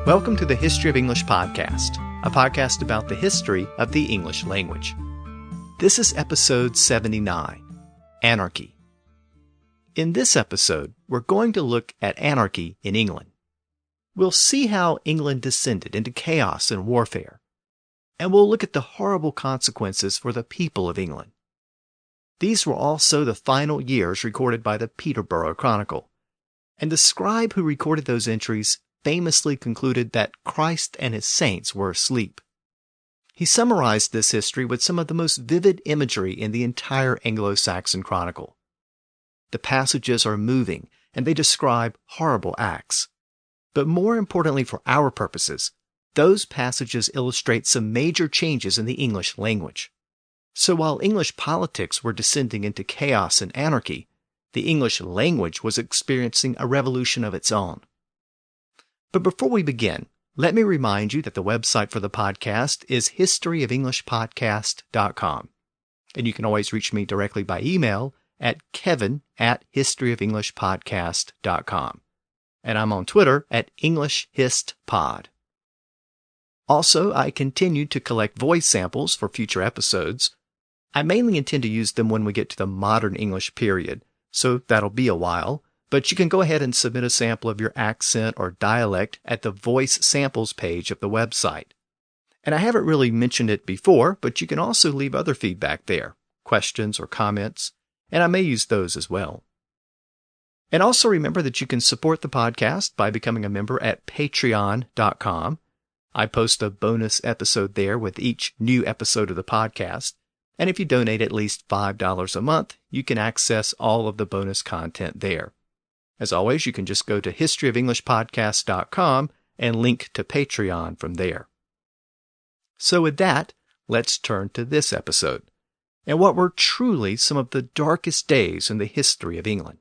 Welcome to the History of English podcast, a podcast about the history of the English language. This is episode 79, Anarchy. In this episode, we're going to look at anarchy in England. We'll see how England descended into chaos and warfare, and we'll look at the horrible consequences for the people of England. These were also the final years recorded by the Peterborough Chronicle, and the scribe who recorded those entries famously concluded that Christ and his saints were asleep. He summarized this history with some of the most vivid imagery in the entire Anglo-Saxon Chronicle. The passages are moving, and they describe horrible acts. But more importantly for our purposes, those passages illustrate some major changes in the English language. So while English politics were descending into chaos and anarchy, the English language was experiencing a revolution of its own. But before we begin, let me remind you that the website for the podcast is historyofenglishpodcast.com. And you can always reach me directly by email at kevin@historyofenglishpodcast.com. And I'm on Twitter at EnglishHistPod. Also, I continue to collect voice samples for future episodes. I mainly intend to use them when we get to the modern English period, so that'll be a while. But you can go ahead and submit a sample of your accent or dialect at the voice samples page of the website. And I haven't really mentioned it before, but you can also leave other feedback there, questions or comments, and I may use those as well. And also remember that you can support the podcast by becoming a member at patreon.com. I post a bonus episode there with each new episode of the podcast. And if you donate at least $5 a month, you can access all of the bonus content there. As always, you can just go to historyofenglishpodcast.com and link to Patreon from there. So with that, let's turn to this episode, and what were truly some of the darkest days in the history of England.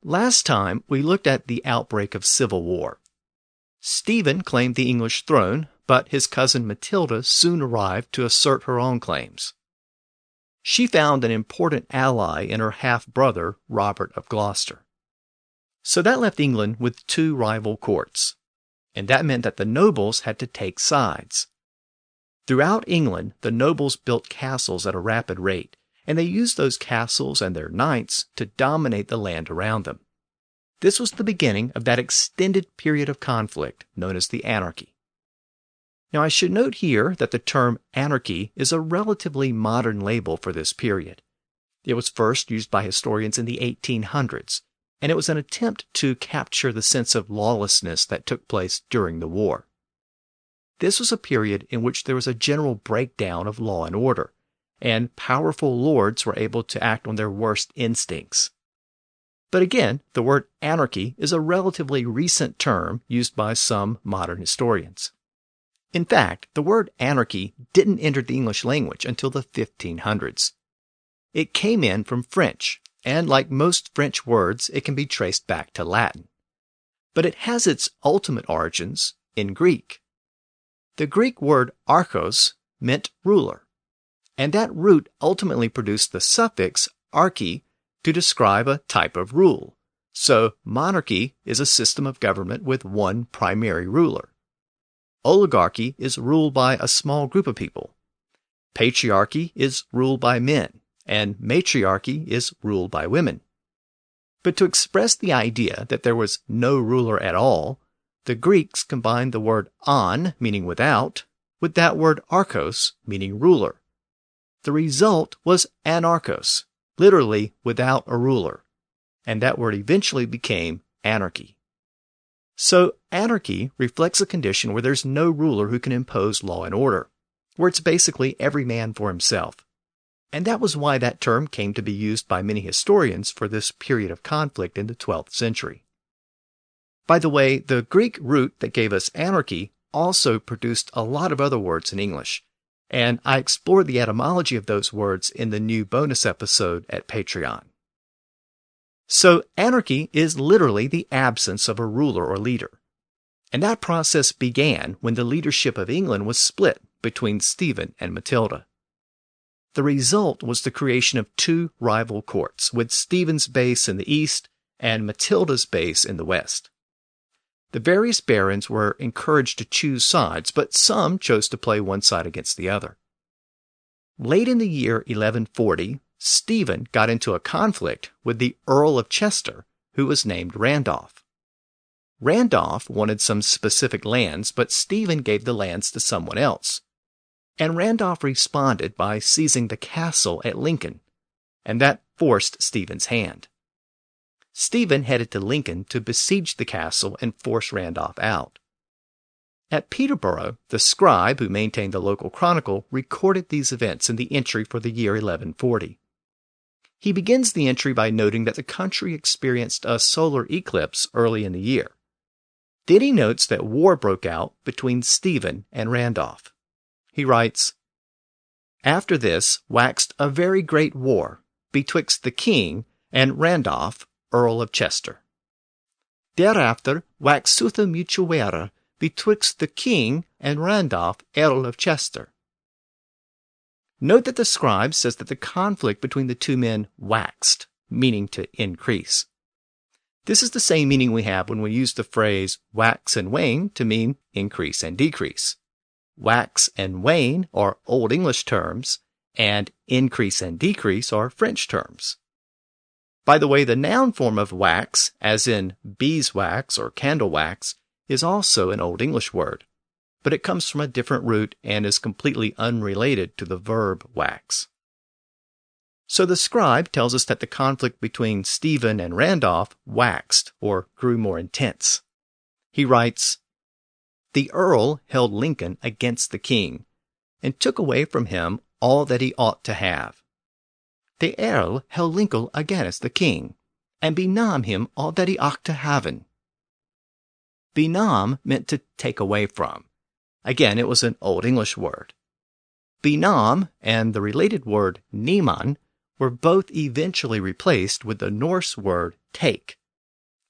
Last time, we looked at the outbreak of civil war. Stephen claimed the English throne, but his cousin Matilda soon arrived to assert her own claims. She found an important ally in her half-brother, Robert of Gloucester. So that left England with two rival courts, and that meant that the nobles had to take sides. Throughout England, the nobles built castles at a rapid rate, and they used those castles and their knights to dominate the land around them. This was the beginning of that extended period of conflict known as the Anarchy. Now I should note here that the term anarchy is a relatively modern label for this period. It was first used by historians in the 1800s, and it was an attempt to capture the sense of lawlessness that took place during the war. This was a period in which there was a general breakdown of law and order, and powerful lords were able to act on their worst instincts. But again, the word anarchy is a relatively recent term used by some modern historians. In fact, the word anarchy didn't enter the English language until the 1500s. It came in from French, and like most French words, it can be traced back to Latin. But it has its ultimate origins in Greek. The Greek word archos meant ruler, and that root ultimately produced the suffix archy to describe a type of rule. So monarchy is a system of government with one primary ruler. Oligarchy is ruled by a small group of people. Patriarchy is ruled by men, and matriarchy is ruled by women. But to express the idea that there was no ruler at all, the Greeks combined the word on, meaning without, with that word archos, meaning ruler. The result was anarchos, literally without a ruler, and that word eventually became anarchy. So anarchy reflects a condition where there's no ruler who can impose law and order, where it's basically every man for himself. And that was why that term came to be used by many historians for this period of conflict in the 12th century. By the way, the Greek root that gave us anarchy also produced a lot of other words in English, and I explored the etymology of those words in the new bonus episode at Patreon. So anarchy is literally the absence of a ruler or leader. And that process began when the leadership of England was split between Stephen and Matilda. The result was the creation of two rival courts, with Stephen's base in the east and Matilda's base in the west. The various barons were encouraged to choose sides, but some chose to play one side against the other. Late in the year 1140, Stephen got into a conflict with the Earl of Chester, who was named Randolph. Randolph wanted some specific lands, but Stephen gave the lands to someone else. And Randolph responded by seizing the castle at Lincoln, and that forced Stephen's hand. Stephen headed to Lincoln to besiege the castle and force Randolph out. At Peterborough, the scribe who maintained the local chronicle recorded these events in the entry for the year 1140. He begins the entry by noting that the country experienced a solar eclipse early in the year. Then he notes that war broke out between Stephen and Randolph. He writes, "After this waxed a very great war betwixt the king and Randolph, Earl of Chester. Thereafter waxed a mutual war betwixt the king and Randolph, Earl of Chester." Note that the scribe says that the conflict between the two men waxed, meaning to increase. This is the same meaning we have when we use the phrase wax and wane to mean increase and decrease. Wax and wane are Old English terms, and increase and decrease are French terms. By the way, the noun form of wax, as in beeswax or candle wax, is also an Old English word, but it comes from a different root and is completely unrelated to the verb wax. So the scribe tells us that the conflict between Stephen and Randolph waxed, or grew more intense. He writes, "The earl held Lincoln against the king, and took away from him all that he ought to have. The earl held Lincoln against the king, and benam him all that he ought to haven." Benam meant to take away from. Again, it was an Old English word. Benam and the related word neman were both eventually replaced with the Norse word take.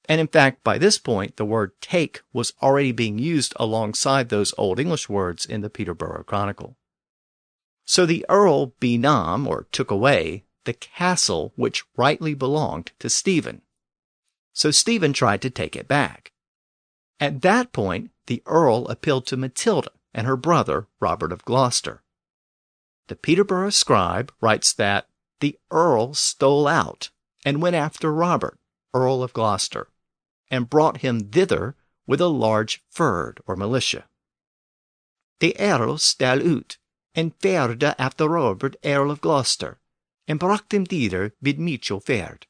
And in fact, by this point, the word take was already being used alongside those Old English words in the Peterborough Chronicle. So the earl benam, or took away, the castle which rightly belonged to Stephen. So Stephen tried to take it back. At that point, the earl appealed to Matilda and her brother, Robert of Gloucester. The Peterborough scribe writes that the earl stole out and went after Robert, Earl of Gloucester, and brought him thither with a large fyrd or militia. The earl stal ut and ferde after Robert, Earl of Gloucester, and brought him thither with mutual fyrd.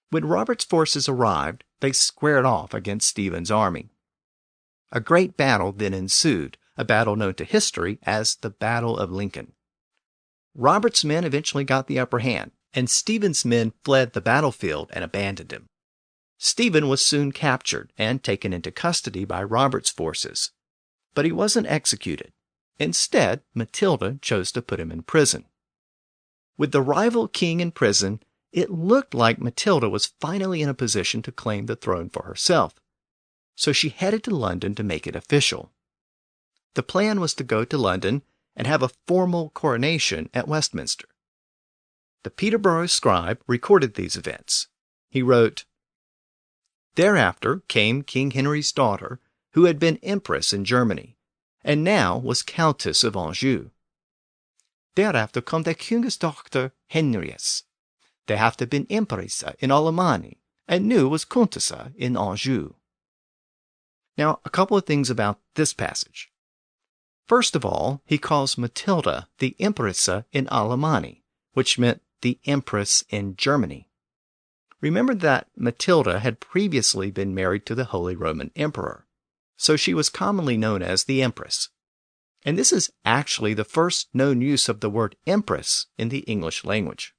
When Robert's forces arrived, they squared off against Stephen's army. A great battle then ensued, a battle known to history as the Battle of Lincoln. Robert's men eventually got the upper hand, and Stephen's men fled the battlefield and abandoned him. Stephen was soon captured and taken into custody by Robert's forces, but he wasn't executed. Instead, Matilda chose to put him in prison. With the rival king in prison, it looked like Matilda was finally in a position to claim the throne for herself, so she headed to London to make it official. The plan was to go to London and have a formal coronation at Westminster. The Peterborough scribe recorded these events. He wrote, "Thereafter came King Henry's daughter, who had been empress in Germany, and now was Countess of Anjou. Thereafter kom der Kungens dochter Henries. Thereafter been empressa in Allemagne, and nu was Countessa in Anjou." Now, a couple of things about this passage. First of all, he calls Matilda the Empressa in Allemagne, which meant the Empress in Germany. Remember that Matilda had previously been married to the Holy Roman Emperor, so she was commonly known as the Empress. And this is actually the first known use of the word Empress in the English language.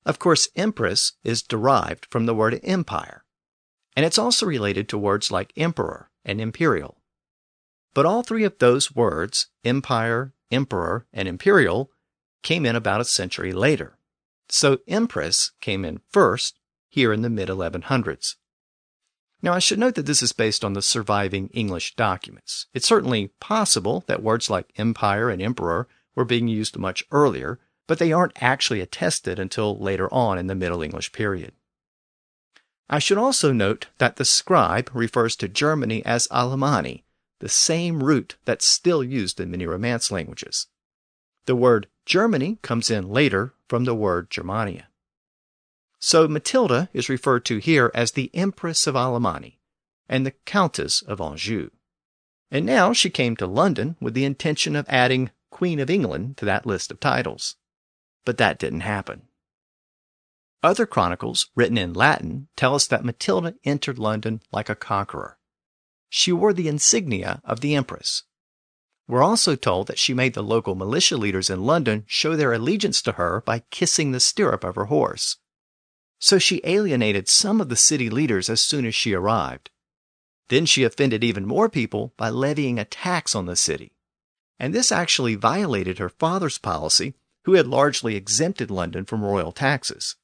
Of course, Empress is derived from the word empire, and it's also related to words like emperor and imperial. But all three of those words, empire, emperor, and imperial, came in about a century later. So empress came in first, here in the mid-1100s. Now, I should note that this is based on the surviving English documents. It's certainly possible that words like empire and emperor were being used much earlier, but they aren't actually attested until later on in the Middle English period. I should also note that the scribe refers to Germany as Alemanni, the same root that's still used in many Romance languages. The word Germany comes in later from the word Germania. So Matilda is referred to here as the Empress of Alemanni and the Countess of Anjou. And now she came to London with the intention of adding Queen of England to that list of titles. But that didn't happen. Other chronicles, written in Latin, tell us that Matilda entered London like a conqueror. She wore the insignia of the Empress. We're also told that she made the local militia leaders in London show their allegiance to her by kissing the stirrup of her horse. So she alienated some of the city leaders as soon as she arrived. Then she offended even more people by levying a tax on the city. And this actually violated her father's policy, who had largely exempted London from royal taxes.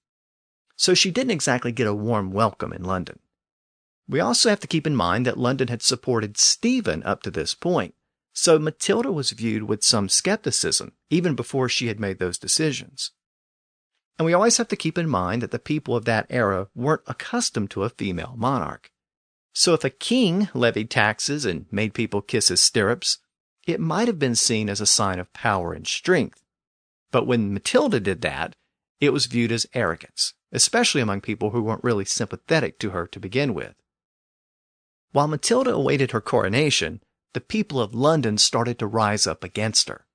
So she didn't exactly get a warm welcome in London. We also have to keep in mind that London had supported Stephen up to this point, so Matilda was viewed with some skepticism even before she had made those decisions. And we always have to keep in mind that the people of that era weren't accustomed to a female monarch. So if a king levied taxes and made people kiss his stirrups, it might have been seen as a sign of power and strength. But when Matilda did that, it was viewed as arrogance, especially among people who weren't really sympathetic to her to begin with. While Matilda awaited her coronation, the people of London started to rise up against her.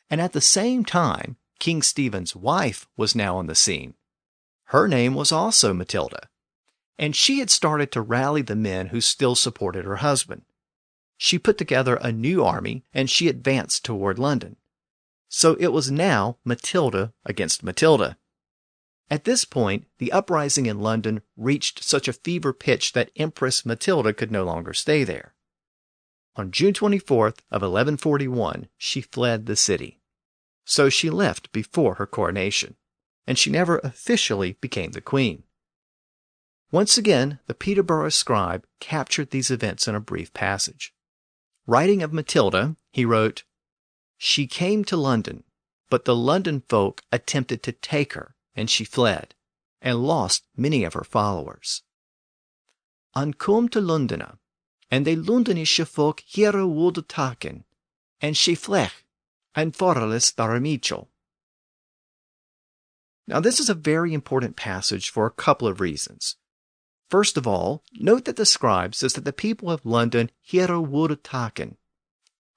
And at the same time, King Stephen's wife was now on the scene. Her name was also Matilda, and she had started to rally the men who still supported her husband. She put together a new army, and she advanced toward London. So it was now Matilda against Matilda. At this point, the uprising in London reached such a fever pitch that Empress Matilda could no longer stay there. On June 24th of 1141, she fled the city. So she left before her coronation, and she never officially became the queen. Once again, the Peterborough scribe captured these events in a brief passage. Writing of Matilda, he wrote, "She came to London, but the London folk attempted to take her, and she fled, and lost many of her followers. An kom to Londona, and de Londonische folk hierre woede taken, and she flech, and forles daramicho." Now this is a very important passage for a couple of reasons. First of all, note that the scribe says that the people of London hierre woede taken,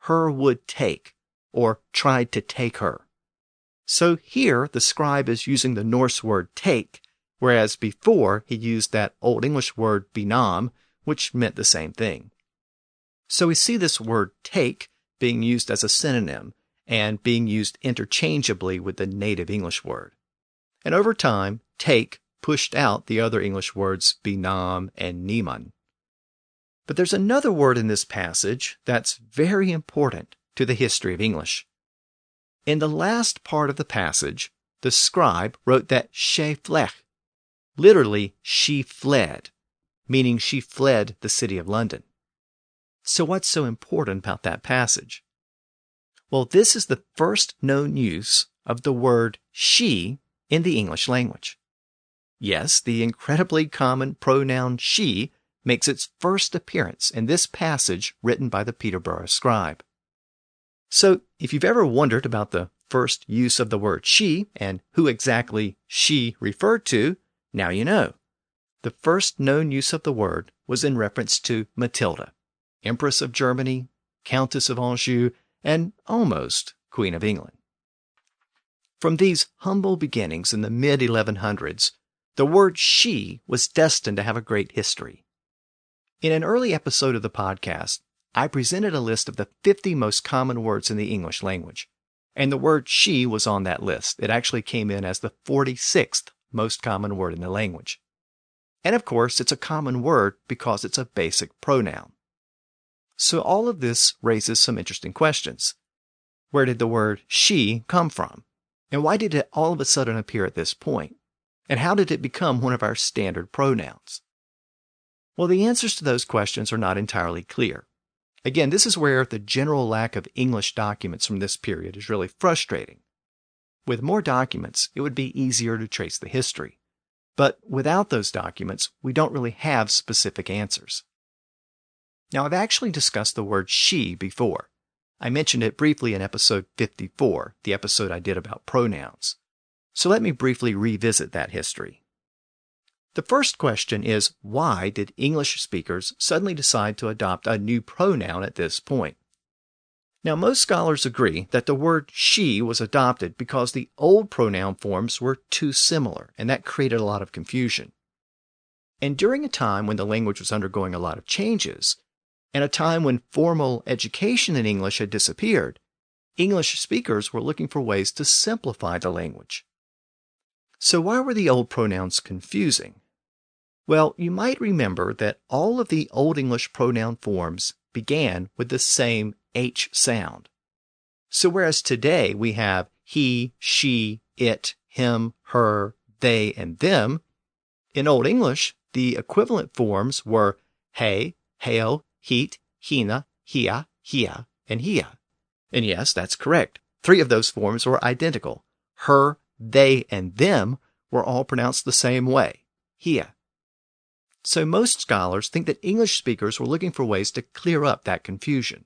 her would take, or tried to take her. So here the scribe is using the Norse word take, whereas before he used that Old English word benam, which meant the same thing. So we see this word take being used as a synonym and being used interchangeably with the native English word. And over time, take pushed out the other English words benam and niman. But there's another word in this passage that's very important to the history of English. In the last part of the passage, the scribe wrote that she flech, literally she fled, meaning she fled the city of London. So what's so important about that passage? Well, this is the first known use of the word she in the English language. Yes, the incredibly common pronoun she makes its first appearance in this passage written by the Peterborough scribe. So, if you've ever wondered about the first use of the word she and who exactly she referred to, now you know. The first known use of the word was in reference to Matilda, Empress of Germany, Countess of Anjou, and almost Queen of England. From these humble beginnings in the mid-1100s, the word she was destined to have a great history. In an early episode of the podcast, I presented a list of the 50 most common words in the English language, and the word she was on that list. It actually came in as the 46th most common word in the language. And of course, it's a common word because it's a basic pronoun. So all of this raises some interesting questions. Where did the word she come from? And why did it all of a sudden appear at this point? And how did it become one of our standard pronouns? Well, the answers to those questions are not entirely clear. Again, this is where the general lack of English documents from this period is really frustrating. With more documents, it would be easier to trace the history. But without those documents, we don't really have specific answers. Now, I've actually discussed the word she before. I mentioned it briefly in episode 54, the episode I did about pronouns. So let me briefly revisit that history. The first question is, why did English speakers suddenly decide to adopt a new pronoun at this point? Now, most scholars agree that the word she was adopted because the old pronoun forms were too similar, and that created a lot of confusion. And during a time when the language was undergoing a lot of changes, and a time when formal education in English had disappeared, English speakers were looking for ways to simplify the language. So why were the old pronouns confusing? Well, you might remember that all of the Old English pronoun forms began with the same H sound. So whereas today we have he, she, it, him, her, they, and them, in Old English, the equivalent forms were he, heo, heat, hina, hia, hia, and hia. And yes, that's correct. 3 of those forms were identical. Her, they, and them were all pronounced the same way, hia. So most scholars think that English speakers were looking for ways to clear up that confusion.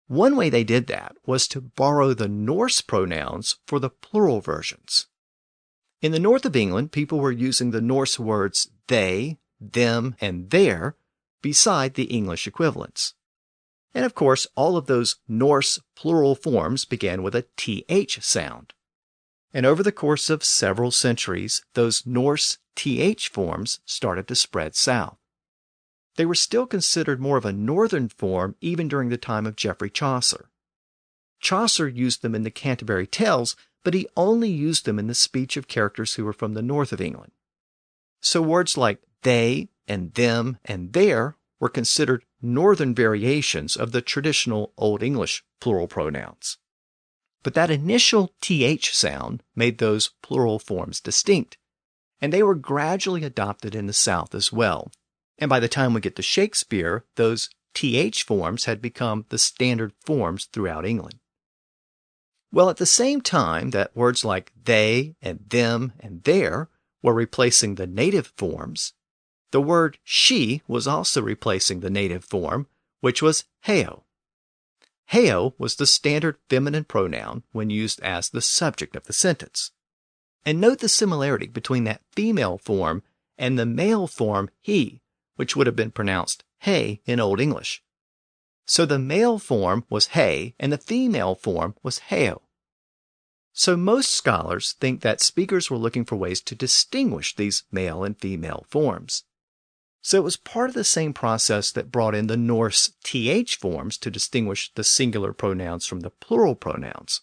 One way they did that was to borrow the Norse pronouns for the plural versions. In the north of England, people were using the Norse words they, them, and their beside the English equivalents. And of course, all of those Norse plural forms began with a th sound. And over the course of several centuries, those Norse th forms started to spread south. They were still considered more of a northern form even during the time of Geoffrey Chaucer. Chaucer used them in the Canterbury Tales, but he only used them in the speech of characters who were from the north of England. So words like they and them and their were considered northern variations of the traditional Old English plural pronouns. But that initial th sound made those plural forms distinct, and they were gradually adopted in the South as well. And by the time we get to Shakespeare, those th forms had become the standard forms throughout England. Well, at the same time that words like they and them and their were replacing the native forms, the word she was also replacing the native form, which was heo. Heo was the standard feminine pronoun when used as the subject of the sentence. And note the similarity between that female form and the male form he, which would have been pronounced hey in Old English. So the male form was hey and the female form was heo. So most scholars think that speakers were looking for ways to distinguish these male and female forms. So it was part of the same process that brought in the Norse th forms to distinguish the singular pronouns from the plural pronouns.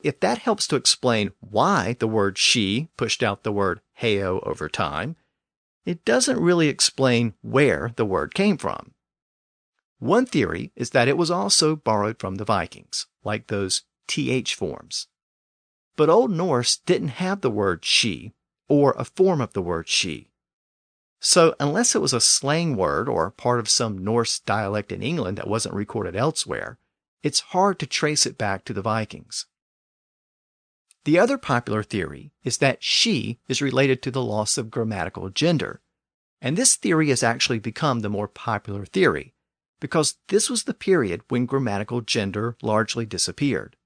If that helps to explain why the word she pushed out the word heo over time, it doesn't really explain where the word came from. One theory is that it was also borrowed from the Vikings, like those th forms. But Old Norse didn't have the word she, or a form of the word she. So unless it was a slang word or part of some Norse dialect in England that wasn't recorded elsewhere, it's hard to trace it back to the Vikings. The other popular theory is that she is related to the loss of grammatical gender, and this theory has actually become the more popular theory, because this was the period when grammatical gender largely disappeared.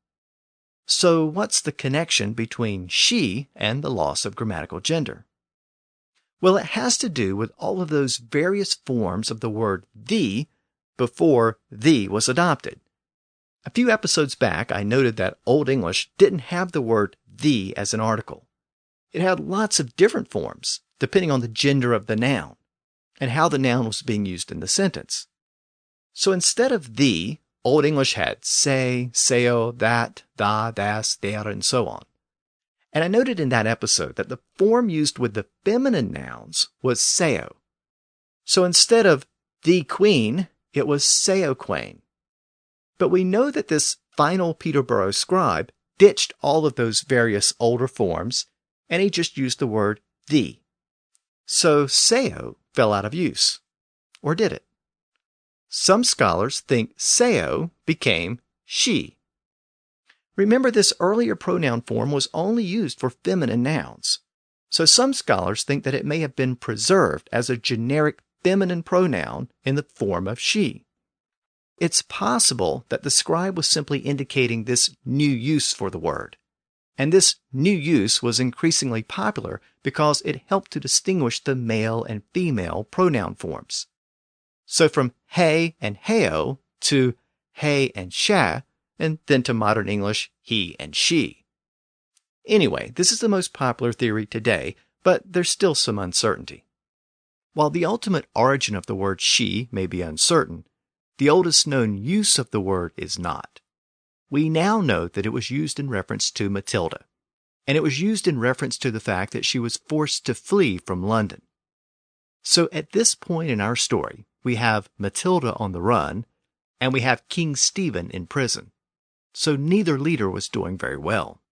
So what's the connection between she and the loss of grammatical gender? Well, it has to do with all of those various forms of the word the before the was adopted. A few episodes back, I noted that Old English didn't have the word the as an article. It had lots of different forms, depending on the gender of the noun, and how the noun was being used in the sentence. So instead of the, Old English had say, seo, that, da, das, der, and so on. And I noted in that episode that the form used with the feminine nouns was seo. So instead of the queen, it was seo queen. But we know that this final Peterborough scribe ditched all of those various older forms, and he just used the word the. So seo fell out of use. Or did it? Some scholars think seo became she. Remember, this earlier pronoun form was only used for feminine nouns. So some scholars think that it may have been preserved as a generic feminine pronoun in the form of she. It's possible that the scribe was simply indicating this new use for the word. And this new use was increasingly popular because it helped to distinguish the male and female pronoun forms. So from he and heo to he and sha, and then to modern English he and she. Anyway, this is the most popular theory today, but there's still some uncertainty. While the ultimate origin of the word she may be uncertain, the oldest known use of the word is not. We now know that it was used in reference to Matilda, and it was used in reference to the fact that she was forced to flee from London. So at this point in our story, we have Matilda on the run, and we have King Stephen in prison. So neither leader was doing very well.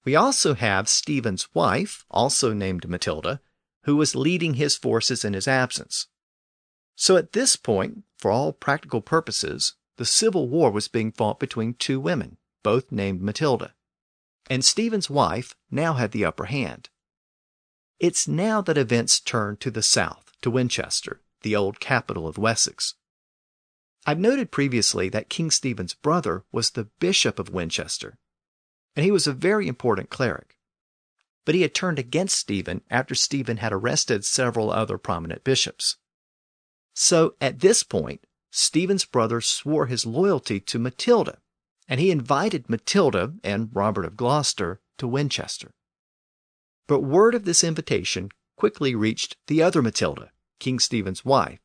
We also have Stephen's wife, also named Matilda, who was leading his forces in his absence. So at this point, for all practical purposes, the civil war was being fought between two women, both named Matilda. And Stephen's wife now had the upper hand. It's now that events turn to the south, to Winchester, the old capital of Wessex. I've noted previously that King Stephen's brother was the Bishop of Winchester, and he was a very important cleric. But he had turned against Stephen after Stephen had arrested several other prominent bishops. So at this point, Stephen's brother swore his loyalty to Matilda, and he invited Matilda and Robert of Gloucester to Winchester. But word of this invitation quickly reached the other Matilda, King Stephen's wife,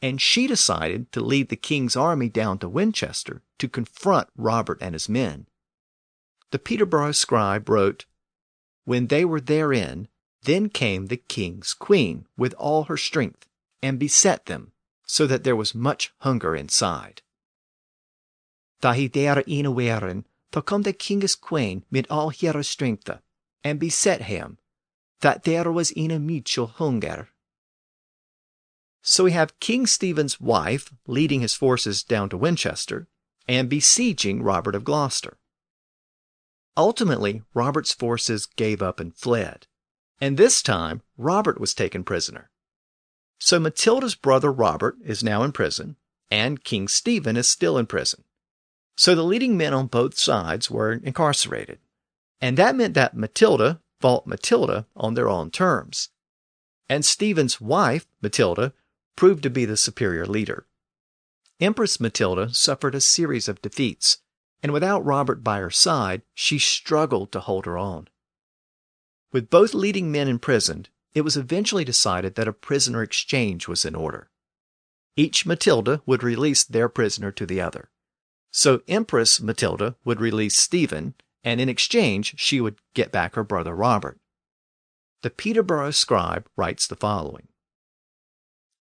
and she decided to lead the king's army down to Winchester to confront Robert and his men. The Peterborough scribe wrote, "When they were therein, then came the king's queen with all her strength, and beset them, so that there was much hunger inside. Da he there ine waren, to kom the king's queen med all her strength, and beset him, that there was ine mutual hunger." So we have King Stephen's wife leading his forces down to Winchester and besieging Robert of Gloucester. Ultimately, Robert's forces gave up and fled, and this time Robert was taken prisoner. So Matilda's brother Robert is now in prison, and King Stephen is still in prison. So the leading men on both sides were incarcerated, and that meant that Matilda fought Matilda on their own terms. And Stephen's wife, Matilda, proved to be the superior leader. Empress Matilda suffered a series of defeats, and without Robert by her side, she struggled to hold her own. With both leading men imprisoned, it was eventually decided that a prisoner exchange was in order. Each Matilda would release their prisoner to the other. So Empress Matilda would release Stephen, and in exchange she would get back her brother Robert. The Peterborough scribe writes the following.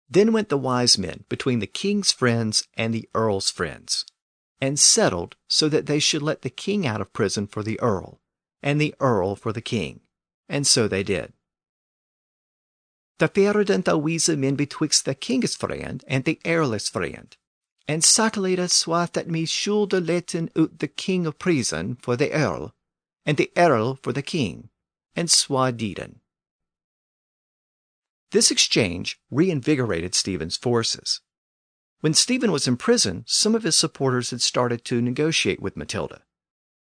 "Then went the wise men between the king's friends and the earl's friends, and settled so that they should let the king out of prison for the earl, and the earl for the king. And so they did. Da ferden the wise men betwixt the king's friend and the earl's friend, and circulated swat that me should letten out the king of prison for the earl, and the earl for the king, and swa diden." This exchange reinvigorated Stephen's forces. When Stephen was in prison, some of his supporters had started to negotiate with Matilda.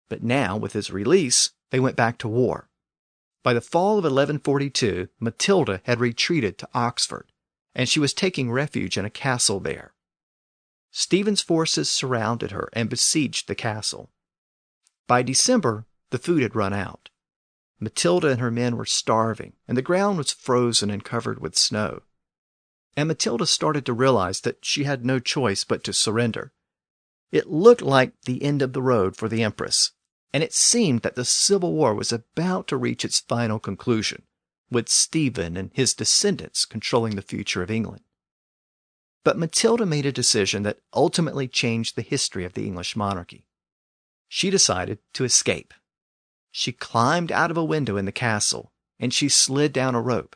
But now, with his release, they went back to war. By the fall of 1142, Matilda had retreated to Oxford, and she was taking refuge in a castle there. Stephen's forces surrounded her and besieged the castle. By December, the food had run out. Matilda and her men were starving, and the ground was frozen and covered with snow. And Matilda started to realize that she had no choice but to surrender. It looked like the end of the road for the Empress, and it seemed that the Civil War was about to reach its final conclusion, with Stephen and his descendants controlling the future of England. But Matilda made a decision that ultimately changed the history of the English monarchy. She decided to escape. She climbed out of a window in the castle, and she slid down a rope.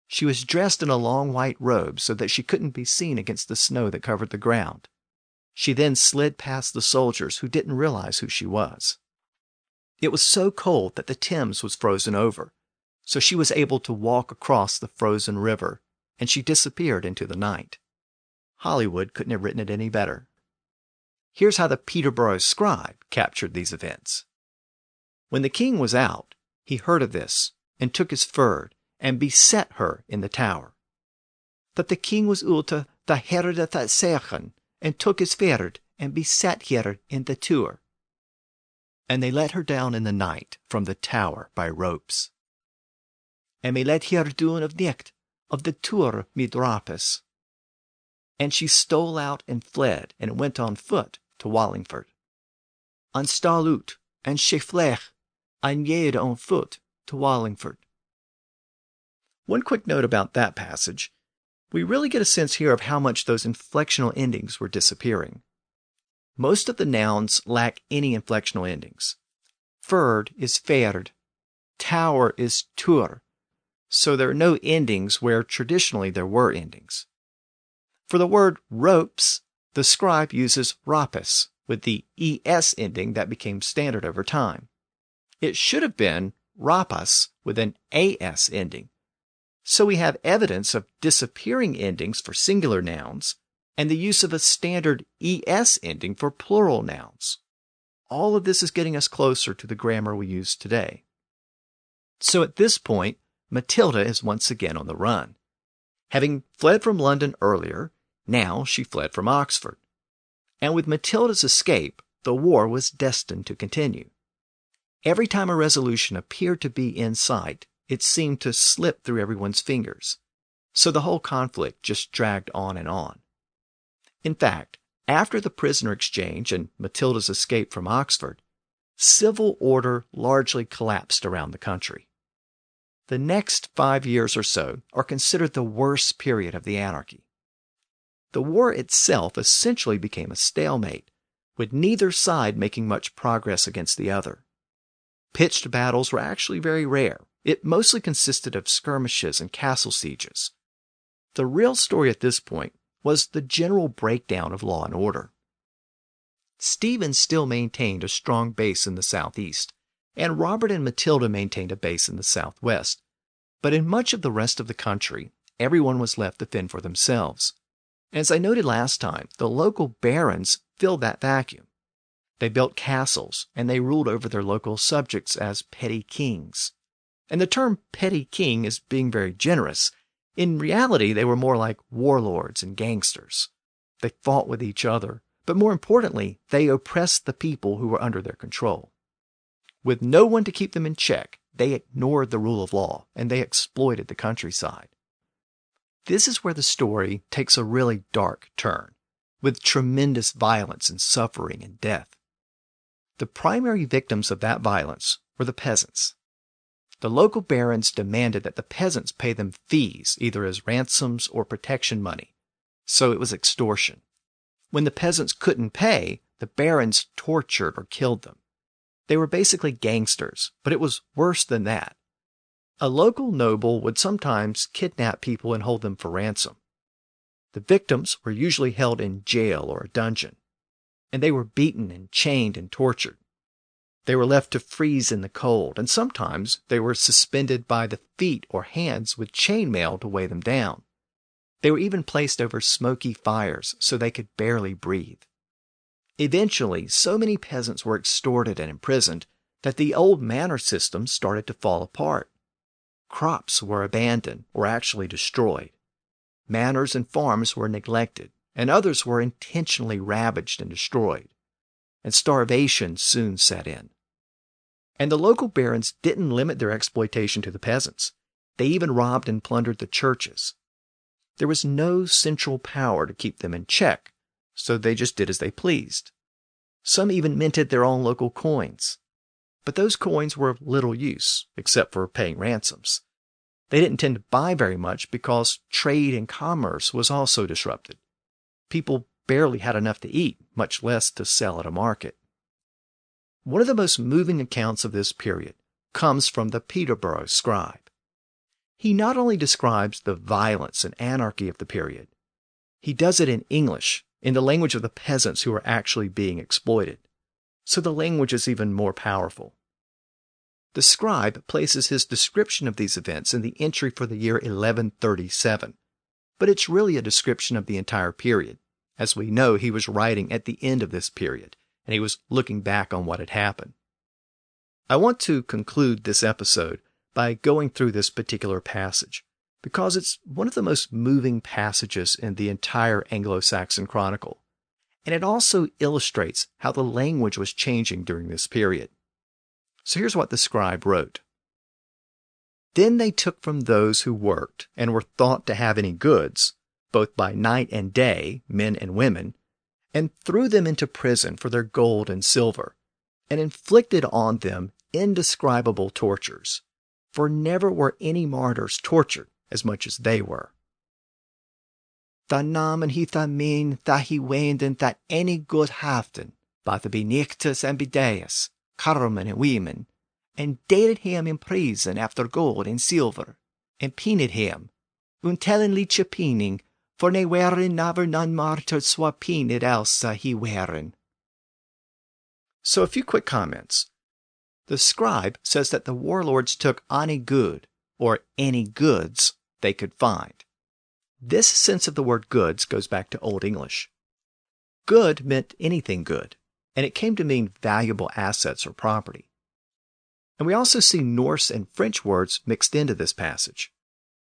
She was dressed in a long white robe so that she couldn't be seen against the snow that covered the ground. She then slid past the soldiers who didn't realize who she was. It was so cold that the Thames was frozen over, so she was able to walk across the frozen river, and she disappeared into the night. Hollywood couldn't have written it any better. Here's how the Peterborough scribe captured these events. When the king was out, he heard of this, and took his ferd, and beset her in the tower. That the king was ulte the herde that zeggen, and took his ferd, and beset her in the tower. And they let her down in the night from the tower by ropes. And they let her doen of nicht, of the tower mit rapes. And she stole out and fled, and went on foot to Wallingford. And stal ut, and she vleg, and jede on foot to Wallingford. One quick note about that passage. We really get a sense here of how much those inflectional endings were disappearing. Most of the nouns lack any inflectional endings. Ferd is ferd. Tower is tour. So there are no endings where traditionally there were endings. For the word ropes, the scribe uses rapis, with the es ending that became standard over time. It should have been rapas with an as ending. So we have evidence of disappearing endings for singular nouns and the use of a standard es ending for plural nouns. All of this is getting us closer to the grammar we use today. So at this point, Matilda is once again on the run. Having fled from London earlier, now she fled from Oxford. And with Matilda's escape, the war was destined to continue. Every time a resolution appeared to be in sight, it seemed to slip through everyone's fingers. So the whole conflict just dragged on and on. In fact, after the prisoner exchange and Matilda's escape from Oxford, civil order largely collapsed around the country. The next 5 years or so are considered the worst period of the anarchy. The war itself essentially became a stalemate, with neither side making much progress against the other. Pitched battles were actually very rare. It mostly consisted of skirmishes and castle sieges. The real story at this point was the general breakdown of law and order. Stephen still maintained a strong base in the southeast, and Robert and Matilda maintained a base in the southwest. But in much of the rest of the country, everyone was left to fend for themselves. As I noted last time, the local barons filled that vacuum. They built castles, and they ruled over their local subjects as petty kings. And the term petty king is being very generous. In reality, they were more like warlords and gangsters. They fought with each other, but more importantly, they oppressed the people who were under their control. With no one to keep them in check, they ignored the rule of law, and they exploited the countryside. This is where the story takes a really dark turn, with tremendous violence and suffering and death. The primary victims of that violence were the peasants. The local barons demanded that the peasants pay them fees, either as ransoms or protection money. So it was extortion. When the peasants couldn't pay, the barons tortured or killed them. They were basically gangsters, but it was worse than that. A local noble would sometimes kidnap people and hold them for ransom. The victims were usually held in jail or a dungeon, and they were beaten and chained and tortured. They were left to freeze in the cold, and sometimes they were suspended by the feet or hands with chainmail to weigh them down. They were even placed over smoky fires so they could barely breathe. Eventually, so many peasants were extorted and imprisoned that the old manor system started to fall apart. Crops were abandoned or actually destroyed. Manors and farms were neglected, and others were intentionally ravaged and destroyed. And starvation soon set in. And the local barons didn't limit their exploitation to the peasants. They even robbed and plundered the churches. There was no central power to keep them in check, so they just did as they pleased. Some even minted their own local coins. But those coins were of little use, except for paying ransoms. They didn't tend to buy very much because trade and commerce was also disrupted. People barely had enough to eat, much less to sell at a market. One of the most moving accounts of this period comes from the Peterborough scribe. He not only describes the violence and anarchy of the period, he does it in English, in the language of the peasants who are actually being exploited. So the language is even more powerful. The scribe places his description of these events in the entry for the year 1137, but it's really a description of the entire period. As we know, he was writing at the end of this period, and he was looking back on what had happened. I want to conclude this episode by going through this particular passage, because it's one of the most moving passages in the entire Anglo-Saxon Chronicle, and it also illustrates how the language was changing during this period. So here's what the scribe wrote. Then they took from those who worked and were thought to have any goods, both by night and day, men and women, and threw them into prison for their gold and silver, and inflicted on them indescribable tortures, for never were any martyrs tortured as much as they were. Da namen he tha min tha he wenden that any good haften, by the benichtes and bideas, carmen and women, and dated him in prison after gold and silver, and pined him, untellenly pining, for ne weren never none martyrs swa pined else he weren. So a few quick comments. The scribe says that the warlords took any good, or any goods, they could find. This sense of the word goods goes back to Old English. Good meant anything good, and it came to mean valuable assets or property. And we also see Norse and French words mixed into this passage.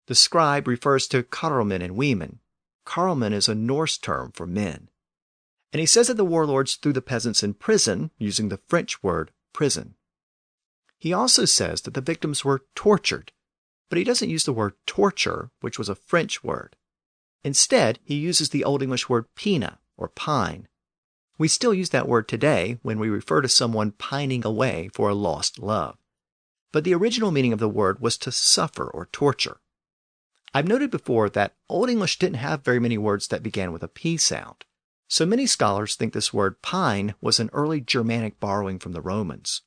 The scribe refers to carlmen and women. Carlmen is a Norse term for men. And he says that the warlords threw the peasants in prison, using the French word prison. He also says that the victims were tortured, but he doesn't use the word torture, which was a French word. Instead, he uses the Old English word pina, or pine. We still use that word today when we refer to someone pining away for a lost love. But the original meaning of the word was to suffer or torture. I've noted before that Old English didn't have very many words that began with a P sound. So many scholars think this word pine was an early Germanic borrowing from the Romans.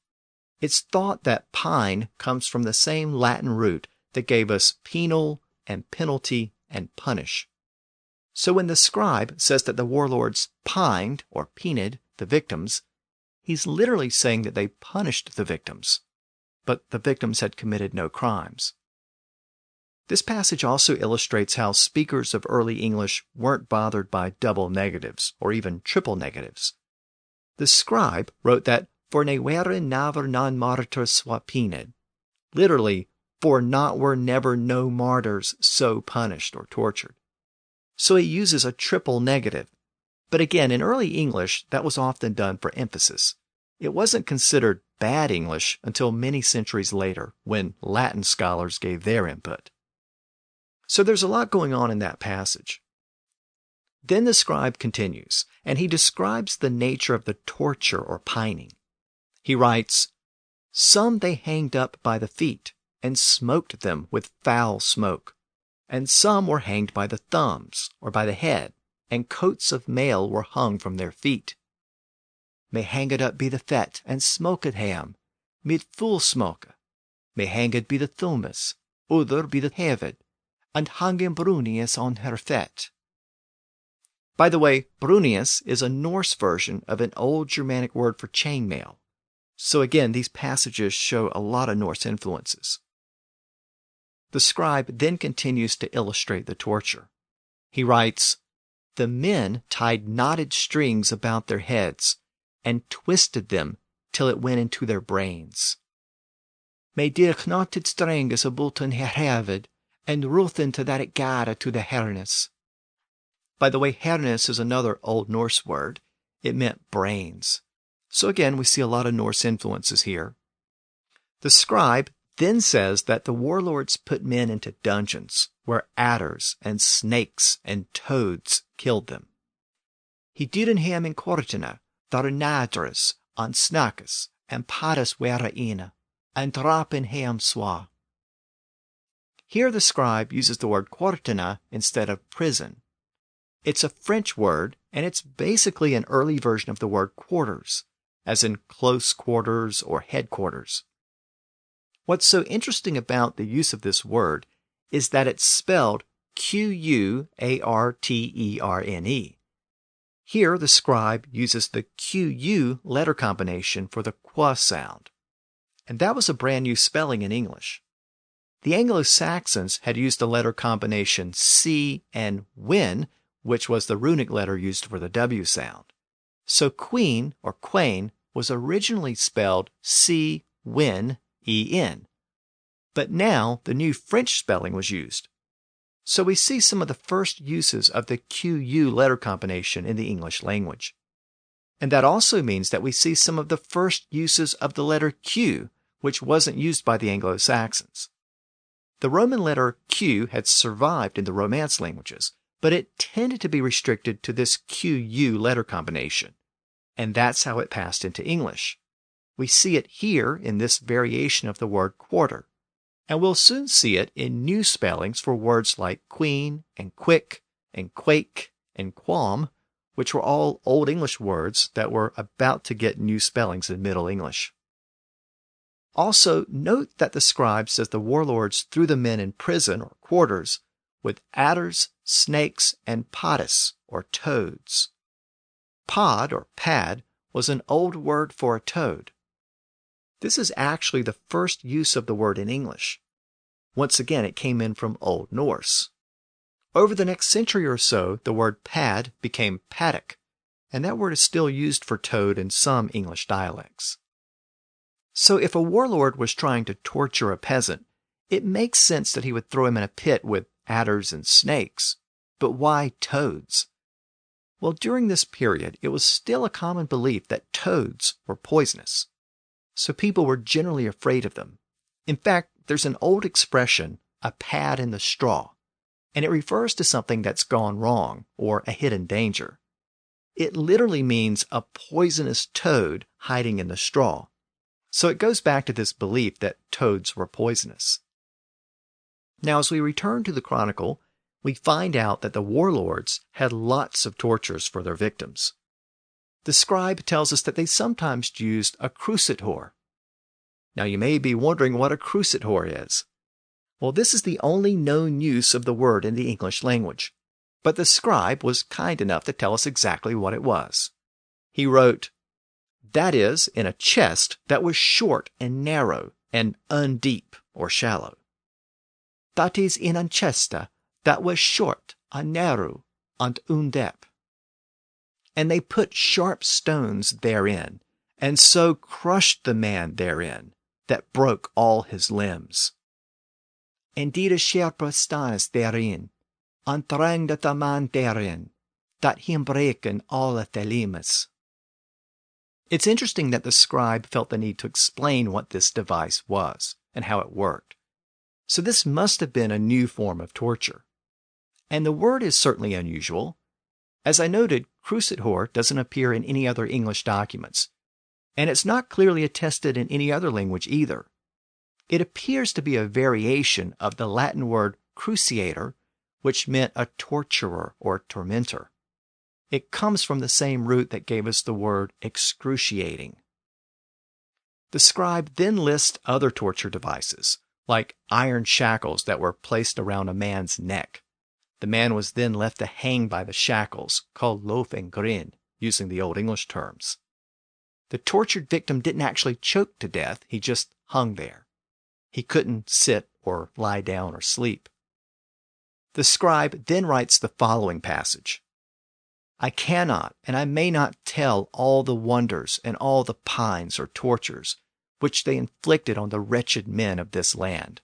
It's thought that pine comes from the same Latin root that gave us penal and penalty and punish. So when the scribe says that the warlords pined or pened the victims, he's literally saying that they punished the victims, but the victims had committed no crimes. This passage also illustrates how speakers of early English weren't bothered by double negatives or even triple negatives. The scribe wrote that for ne weren never non martyrs swa pened, literally, for not were never no martyrs so punished or tortured. So he uses a triple negative. But again, in early English, that was often done for emphasis. It wasn't considered bad English until many centuries later, when Latin scholars gave their input. So there's a lot going on in that passage. Then the scribe continues, and he describes the nature of the torture or pining. He writes, "Some they hanged up by the feet, and smoked them with foul smoke. And some were hanged by the thumbs, or by the head, and coats of mail were hung from their feet. Me hanged up be the fet, and smoked ham, mid full smoke. Me hanged be the thumbes, other be the hevid, and hanging brunius on her fet." By the way, brunius is a Norse version of an old Germanic word for chainmail. So again, these passages show a lot of Norse influences. The scribe then continues to illustrate the torture. He writes, "The men tied knotted strings about their heads and twisted them till it went into their brains. Me dir knotted stringes abouten her head and ruthen to that it gara to the harness." By the way, harness is another Old Norse word. It meant brains. So again, we see a lot of Norse influences here. The scribe then says that the warlords put men into dungeons where adders and snakes and toads killed them. He didden hem in cortina, dar nadras, an snakas, and paras wera ina, and drapen hem swa. Here the scribe uses the word cortina instead of prison. It's a French word, and it's basically an early version of the word quarters, as in close quarters or headquarters. What's so interesting about the use of this word is that it's spelled Quarterne. Here, the scribe uses the QU letter combination for the qua sound. and that was a brand new spelling in English. The Anglo-Saxons had used the letter combination C and win, which was the runic letter used for the W sound. So queen or quain was originally spelled C-win-E-N. But now the new French spelling was used. So we see some of the first uses of the QU letter combination in the English language. And that also means that we see some of the first uses of the letter Q, which wasn't used by the Anglo-Saxons. The Roman letter Q had survived in the Romance languages, but it tended to be restricted to this QU letter combination. And that's how it passed into English. We see it here in this variation of the word quarter. And we'll soon see it in new spellings for words like queen and quick and quake and qualm, which were all Old English words that were about to get new spellings in Middle English. Also, note that the scribe says the warlords threw the men in prison or quarters with adders, snakes, and podis, or toads. Pod, or pad, was an old word for a toad. This is actually the first use of the word in English. Once again, it came in from Old Norse. Over the next century or so, the word pad became paddock, and that word is still used for toad in some English dialects. So if a warlord was trying to torture a peasant, it makes sense that he would throw him in a pit with adders and snakes. But why toads? Well, during this period, it was still a common belief that toads were poisonous. So people were generally afraid of them. In fact, there's an old expression, a pad in the straw, and it refers to something that's gone wrong or a hidden danger. It literally means a poisonous toad hiding in the straw. So it goes back to this belief that toads were poisonous. Now, as we return to the Chronicle, we find out that the warlords had lots of tortures for their victims. The scribe tells us that they sometimes used a crucitor. Now, you may be wondering what a crucitor is. Well, this is the only known use of the word in the English language, but the scribe was kind enough to tell us exactly what it was. He wrote, "That is, in a chest that was short and narrow and undeep or shallow." That is in a chest that was short and narrow and undeep. And they put sharp stones therein, and so crushed the man therein, that broke all his limbs. And did sharpe stones therein, and dranged the man therein, that him breken all the limbs. It's interesting that the scribe felt the need to explain what this device was and how it worked. So this must have been a new form of torture. And the word is certainly unusual. As I noted, crucitor doesn't appear in any other English documents, and it's not clearly attested in any other language either. It appears to be a variation of the Latin word cruciator, which meant a torturer or tormentor. It comes from the same root that gave us the word excruciating. The scribe then lists other torture devices, like iron shackles that were placed around a man's neck. The man was then left to hang by the shackles, called loaf and grin, using the Old English terms. The tortured victim didn't actually choke to death, he just hung there. He couldn't sit or lie down or sleep. The scribe then writes the following passage. "I cannot and I may not tell all the wonders and all the pines or tortures which they inflicted on the wretched men of this land.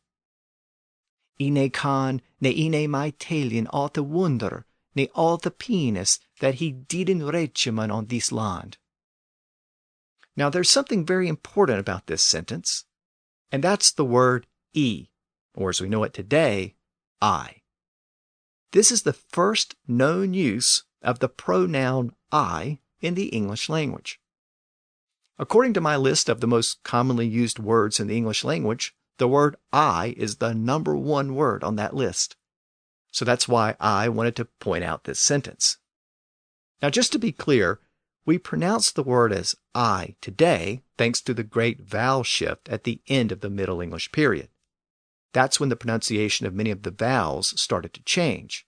Ine kan ne ine my talen all the wonder, ne all the penis that he did in regimen on this land." Now there's something very important about this sentence, and that's the word e, or as we know it today, I. This is the first known use of the pronoun I in the English language. According to my list of the most commonly used words in the English language, the word I is the number one word on that list. So that's why I wanted to point out this sentence. Now, just to be clear, we pronounce the word as I today thanks to the great vowel shift at the end of the Middle English period. That's when the pronunciation of many of the vowels started to change.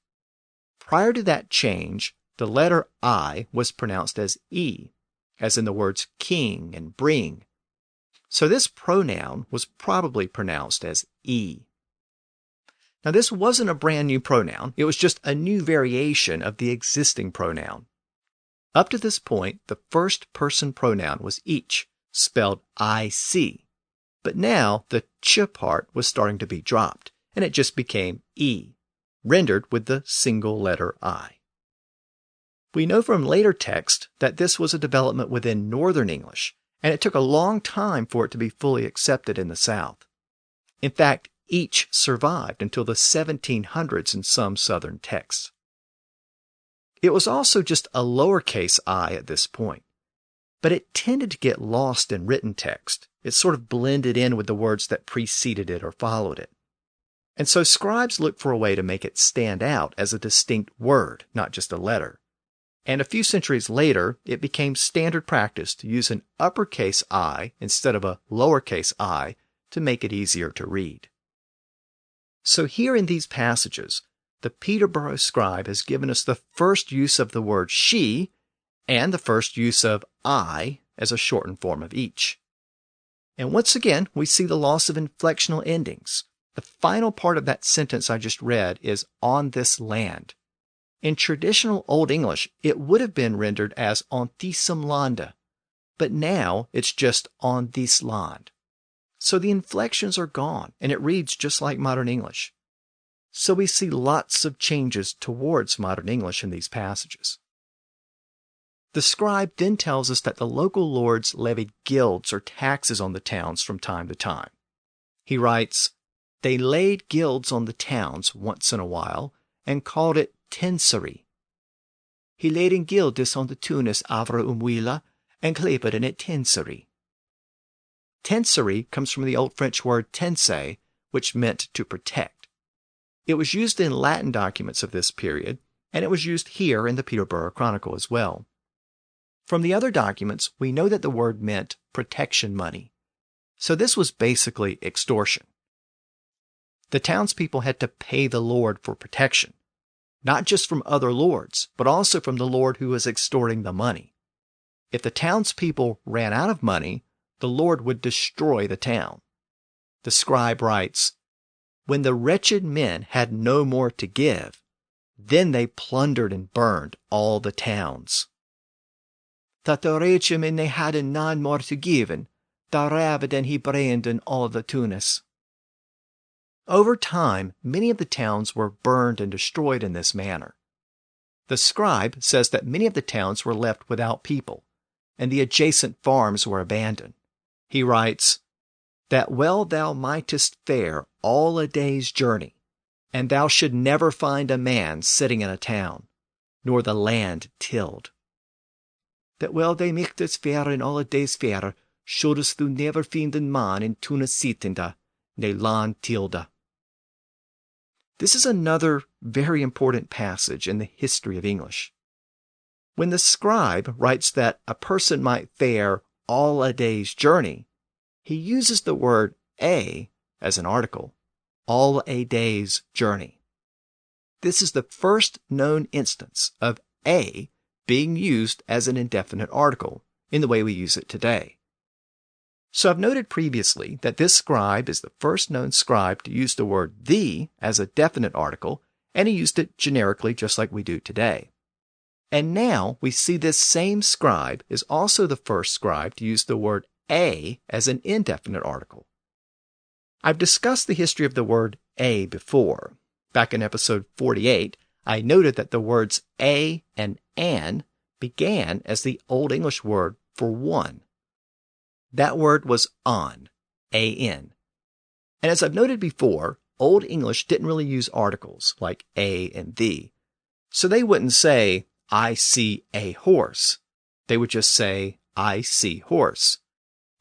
Prior to that change, the letter I was pronounced as E, as in the words king and bring. So this pronoun was probably pronounced as E. Now this wasn't a brand new pronoun, it was just a new variation of the existing pronoun. Up to this point, the first person pronoun was each, spelled I-C. But now the ch part was starting to be dropped, and it just became E, rendered with the single letter I. We know from later text that this was a development within Northern English, and it took a long time for it to be fully accepted in the South. In fact, each survived until the 1700s in some Southern texts. It was also just a lowercase I at this point, but it tended to get lost in written text. It sort of blended in with the words that preceded it or followed it. And so scribes looked for a way to make it stand out as a distinct word, not just a letter. And a few centuries later, it became standard practice to use an uppercase I instead of a lowercase I to make it easier to read. So here in these passages, the Peterborough scribe has given us the first use of the word she and the first use of I as a shortened form of each. And once again, we see the loss of inflectional endings. The final part of that sentence I just read is on this land. In traditional Old English, it would have been rendered as on thesum landa, but now it's just on this land. So the inflections are gone, and it reads just like modern English. So we see lots of changes towards modern English in these passages. The scribe then tells us that the local lords levied guilds or taxes on the towns from time to time. He writes, "They laid guilds on the towns once in a while and called it tensory. He laid in gildes on the tunis avra umwila and cleped in it tensory." Tensory comes from the Old French word tense, which meant to protect. It was used in Latin documents of this period, and it was used here in the Peterborough Chronicle as well. From the other documents, we know that the word meant protection money. So this was basically extortion. The townspeople had to pay the lord for protection, not just from other lords, but also from the lord who was extorting the money. If the townspeople ran out of money, the lord would destroy the town. The scribe writes, "When the wretched men had no more to give, then they plundered and burned all the towns. That the wretched men they hadden none more to given, da ravden he branden all the tunis." Over time, many of the towns were burned and destroyed in this manner. The scribe says that many of the towns were left without people, and the adjacent farms were abandoned. He writes, "That well thou mightest fare all a day's journey, and thou should never find a man sitting in a town, nor the land tilled. That well thou mightest fare in all a day's fare, shouldest thou never find a man in tuna sittenda, ne land tilda." This is another very important passage in the history of English. When the scribe writes that a person might fare all a day's journey, he uses the word a as an article, all a day's journey. This is the first known instance of a being used as an indefinite article in the way we use it today. So I've noted previously that this scribe is the first known scribe to use the word the as a definite article, and he used it generically just like we do today. And now we see this same scribe is also the first scribe to use the word a as an indefinite article. I've discussed the history of the word a before. Back in episode 48, I noted that the words a and an began as the Old English word for one. That word was on, A-N. And as I've noted before, Old English didn't really use articles like a and the. So they wouldn't say, "I see a horse." They would just say, "I see horse."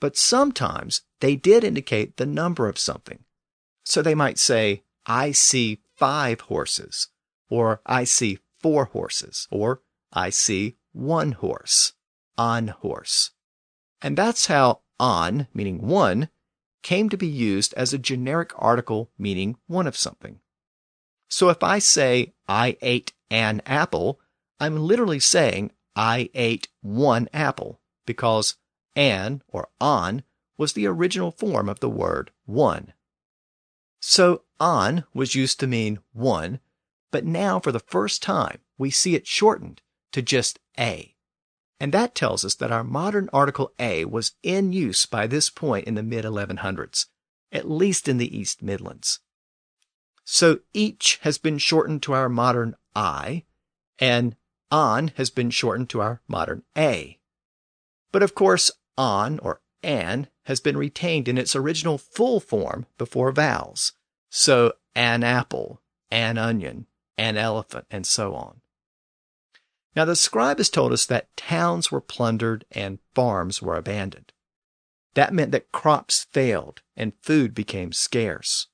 But sometimes they did indicate the number of something. So they might say, "I see 5 horses," or "I see 4 horses," or "I see 1 horse," on horse. And that's how on, meaning one, came to be used as a generic article meaning one of something. So if I say, "I ate an apple," I'm literally saying, "I ate 1 apple," because an or on was the original form of the word one. So an was used to mean one, but now for the first time we see it shortened to just a. And that tells us that our modern article a was in use by this point in the mid-1100s, at least in the East Midlands. So each has been shortened to our modern I, and an has been shortened to our modern a. But of course, an or an has been retained in its original full form before vowels. So an apple, an onion, an elephant, and so on. Now the scribe has told us that towns were plundered and farms were abandoned. That meant that crops failed and food became scarce.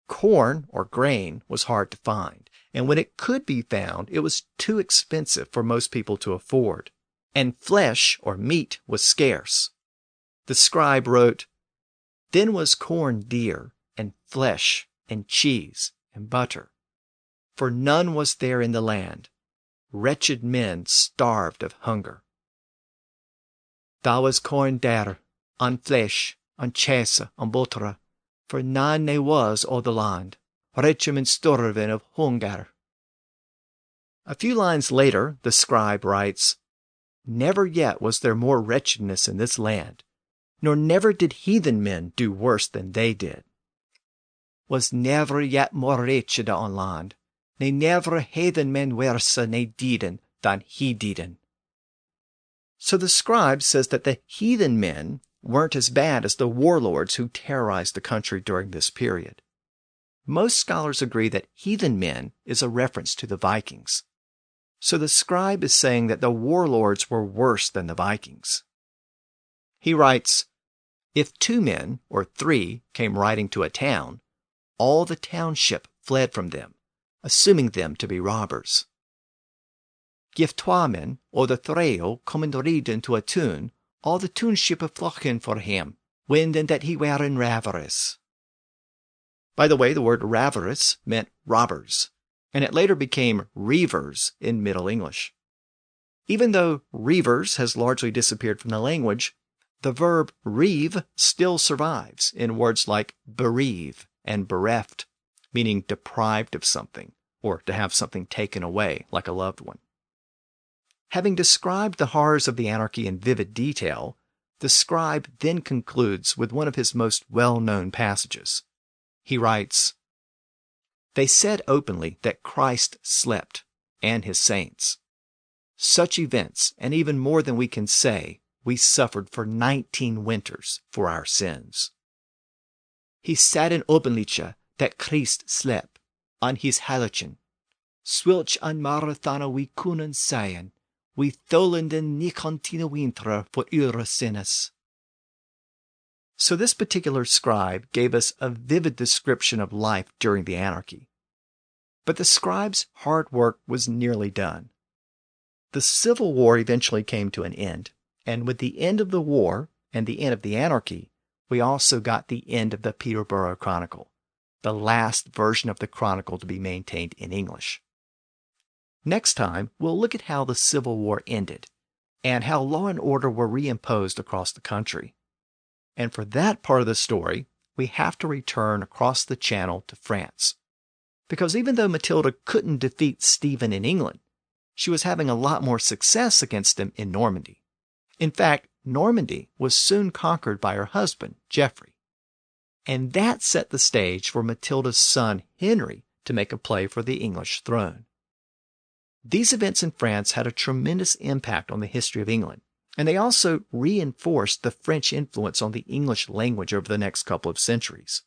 Corn or grain was hard to find, and when it could be found, it was too expensive for most people to afford. And flesh or meat was scarce. The scribe wrote, "Then was corn dear, and flesh, and cheese, and butter. For none was there in the land. Wretched men starved of hunger. Da was corn dear, and flesh, and cheese, and butter. For none ne was o' the land. Wretched men starving of hunger." A few lines later, the scribe writes, "Never yet was there more wretchedness in this land, nor never did heathen men do worse than they did. Was never yet more wretched on land, ne never heathen men worse ne diden than he diden." So the scribe says that the heathen men weren't as bad as the warlords who terrorized the country during this period. Most scholars agree that heathen men is a reference to the Vikings. So the scribe is saying that the warlords were worse than the Vikings. He writes, "If 2 men or 3 came riding to a town, all the township fled from them, assuming them to be robbers. Gif 2 men or the 3 come riding to a town, all the township flocken for him, wending that he were in raverous." By the way, the word raverous meant robbers, and it later became reivers in Middle English. Even though reivers has largely disappeared from the language, the verb reive still survives in words like bereave and bereft, meaning deprived of something, or to have something taken away, like a loved one. Having described the horrors of the anarchy in vivid detail, the scribe then concludes with one of his most well-known passages. He writes, "They said openly that Christ slept, and his saints. Such events, and even more than we can say, we suffered for 19 winters for our sins. He said in openliche that Christ slept, an his halachen. Swilch an marathana we kunnen seien, we tholenden nikontina winter for eure sinnes." So this particular scribe gave us a vivid description of life during the anarchy. But the scribe's hard work was nearly done. The Civil War eventually came to an end, and with the end of the war and the end of the anarchy, we also got the end of the Peterborough Chronicle, the last version of the Chronicle to be maintained in English. Next time, we'll look at how the Civil War ended, and how law and order were reimposed across the country. And for that part of the story, we have to return across the Channel to France. Because even though Matilda couldn't defeat Stephen in England, she was having a lot more success against him in Normandy. In fact, Normandy was soon conquered by her husband, Geoffrey. And that set the stage for Matilda's son, Henry, to make a play for the English throne. These events in France had a tremendous impact on the history of England, and they also reinforced the French influence on the English language over the next couple of centuries.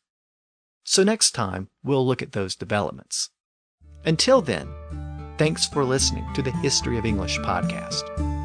So next time, we'll look at those developments. Until then, thanks for listening to the History of English podcast.